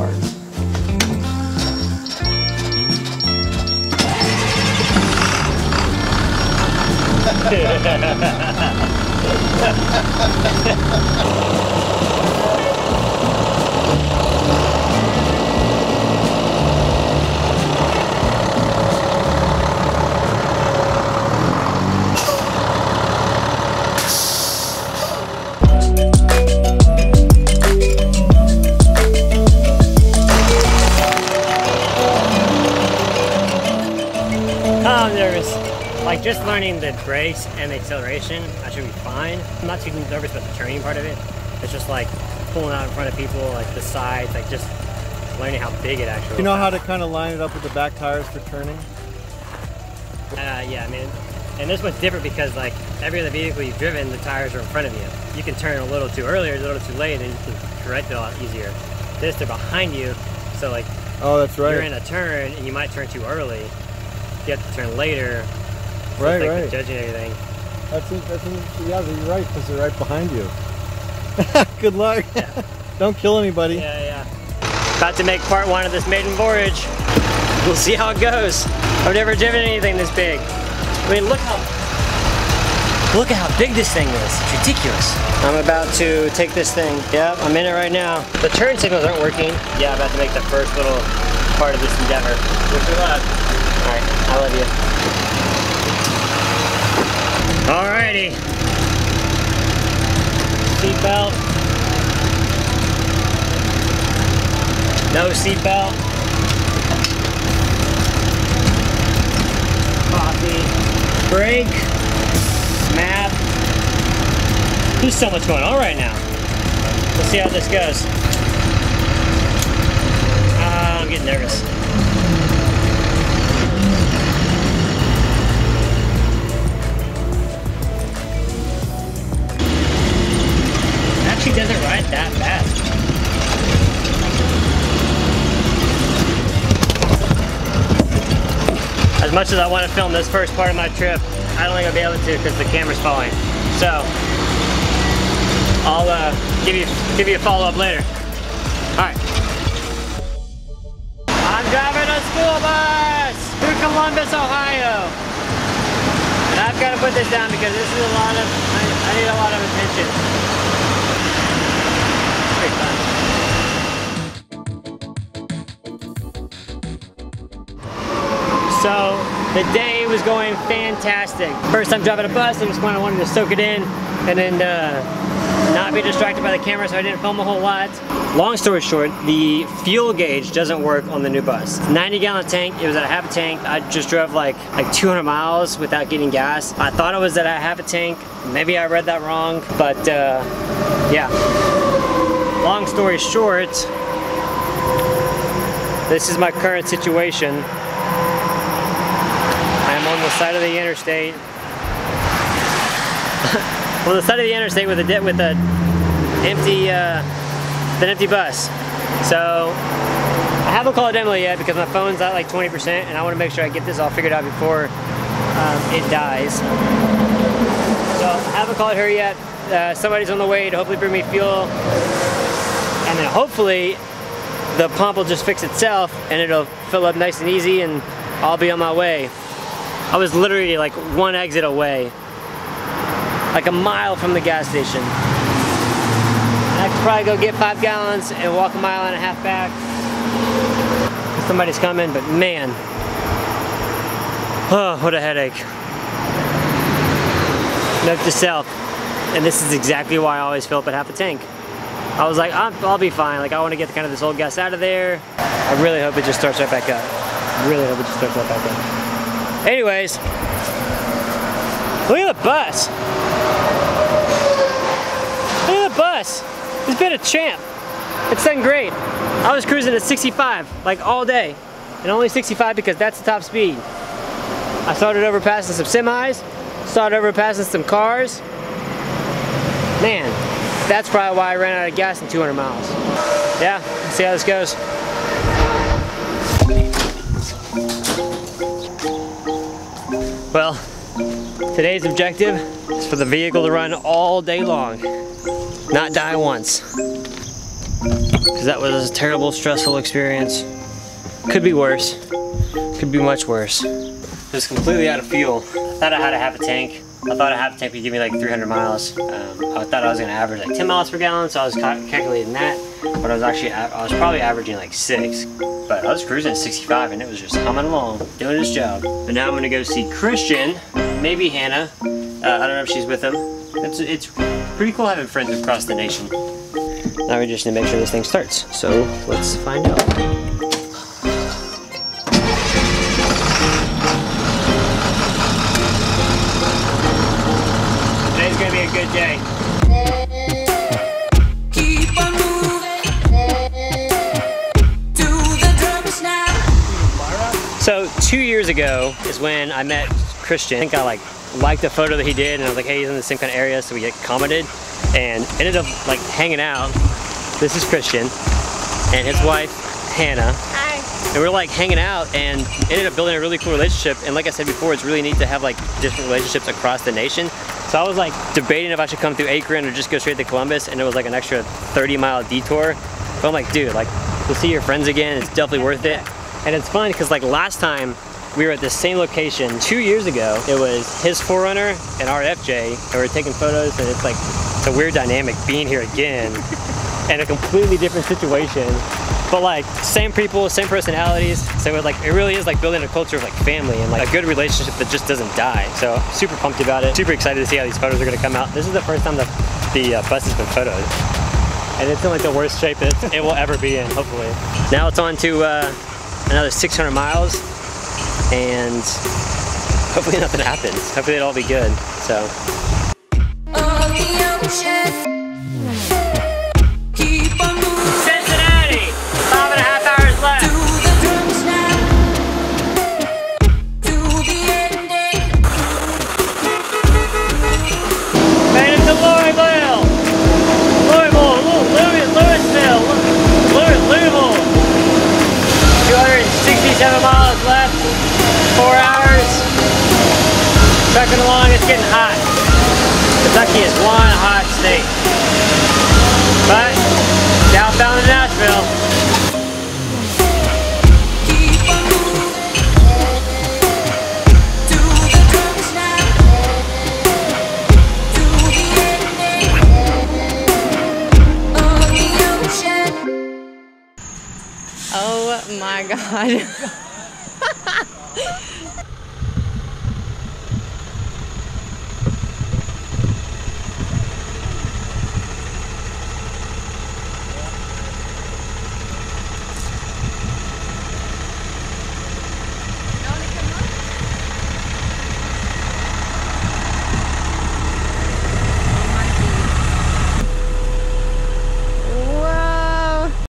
cars. I'm nervous. Like just learning the brakes and the acceleration, I should be fine. I'm not too nervous about the turning part of it. It's just like pulling out in front of people, like the sides, like just learning how big it actually is. You know how to kind of line it up with the back tires for turning? Yeah, I mean, and this one's different because like every other vehicle you've driven, the tires are in front of you. You can turn a little too early or a little too late and you can correct it a lot easier. This, they're behind you, so like, oh, that's right. You're in a turn and you might turn too early. You have to turn later. So Right, it's like right. Judging everything. Yeah, you're right, because they're right behind you. Good luck. Yeah. Don't kill anybody. Yeah. About to make part one of this maiden voyage. We'll see how it goes. I've never driven anything this big. I mean, look at how big this thing is. It's ridiculous. I'm about to take this thing. Yep, I'm in it right now. The turn signals aren't working. Yeah, I'm about to make the first little part of this endeavor. Wish me luck. All right, I love you. Alrighty. Seatbelt. No seatbelt. Coffee. Brake. Map. There's so much going on right now. Let's see how this goes. I'm getting nervous. Actually doesn't ride that fast. As much as I want to film this first part of my trip, I don't think I'll be able to because the camera's falling. So I'll give you a follow-up later. All right. I'm driving a school bus through Columbus, Ohio. And I've got to put this down because this is a lot of, I need a lot of attention. So the day was going fantastic. First time driving a bus, I just kind of wanted to soak it in and then not be distracted by the camera, so I didn't film a whole lot. Long story short, the fuel gauge doesn't work on the new bus. 90-gallon tank, it was at a half a tank. I just drove like 200 miles without getting gas. I thought it was at a half a tank. Maybe I read that wrong, but yeah. Long story short, this is my current situation. I'm on the side of the interstate. On the side of the interstate with an empty bus. So I haven't called Emily yet because my phone's at like 20% and I want to make sure I get this all figured out before it dies. So I haven't called her yet. Somebody's on the way to hopefully bring me fuel. And then hopefully the pump will just fix itself and it'll fill up nice and easy and I'll be on my way. I was literally like one exit away, like a mile from the gas station. And I could probably go get 5 gallons and walk a mile and a half back. Somebody's coming, but man, oh, what a headache. Note to self, and this is exactly why I always fill up at half a tank. I was like, I'll be fine. Like I want to get kind of this old gas out of there. I really hope it just starts right back up. Really hope it just starts right back up. Anyways, look at the bus. Look at the bus. It's been a champ. It's done great. I was cruising at 65 like all day, and only 65 because that's the top speed. I started overpassing some semis, started overpassing some cars. Man, that's probably why I ran out of gas in 200 miles. Yeah, let's see how this goes. Well, today's objective is for the vehicle to run all day long, not die once. because that was a terrible, stressful experience. Could be worse. Could be much worse. Just completely out of fuel. I thought I had a half a tank. I thought a half a tank would give me like 300 miles. I thought I was gonna average like 10 miles per gallon, so I was calculating that. But I was probably averaging like 6. But I was cruising at 65 and it was just humming along, doing its job. But now I'm gonna go see Christian, maybe Hannah. I don't know if she's with him. It's pretty cool having friends across the nation. Now we just need to make sure this thing starts. So let's find out. Today's gonna be a good day. Keep on moving to the drums now. So 2 years ago is when I met Christian. I think I liked the photo that he did, and I was like, hey, he's in the same kind of area, so we get commented and ended up like hanging out. This is Christian and his wife Hannah. Hi. And we were like hanging out and ended up building a really cool relationship. And like I said before, it's really neat to have like different relationships across the nation. So I was like debating if I should come through Akron or just go straight to Columbus, and it was like an extra 30-mile detour. But I'm like, dude, like you'll see your friends again, it's definitely worth it. And it's fun because like last time we were at the same location 2 years ago. It was his 4Runner and our FJ, and we were taking photos, and it's a weird dynamic being here again in a completely different situation. But like same people, same personalities. So it really is like building a culture of like family and like a good relationship that just doesn't die. So super pumped about it. Super excited to see how these photos are gonna come out. This is the first time the bus has been photoed. And it's in like the worst shape that it will ever be in, hopefully. Now it's on to another 600 miles. And hopefully nothing happens. Hopefully it'll all be good. So. On the ocean. Keep on moving Cincinnati, 5.5 hours left. to the drums now. To the ending. Made it to Louisville, Louisville, Louisville. 267 miles left. 4 hours. Trucking along, it's getting hot. Kentucky is one hot state. But downbound to Nashville. Keep on moving to the drums now. To the ending of the ocean. Oh my God.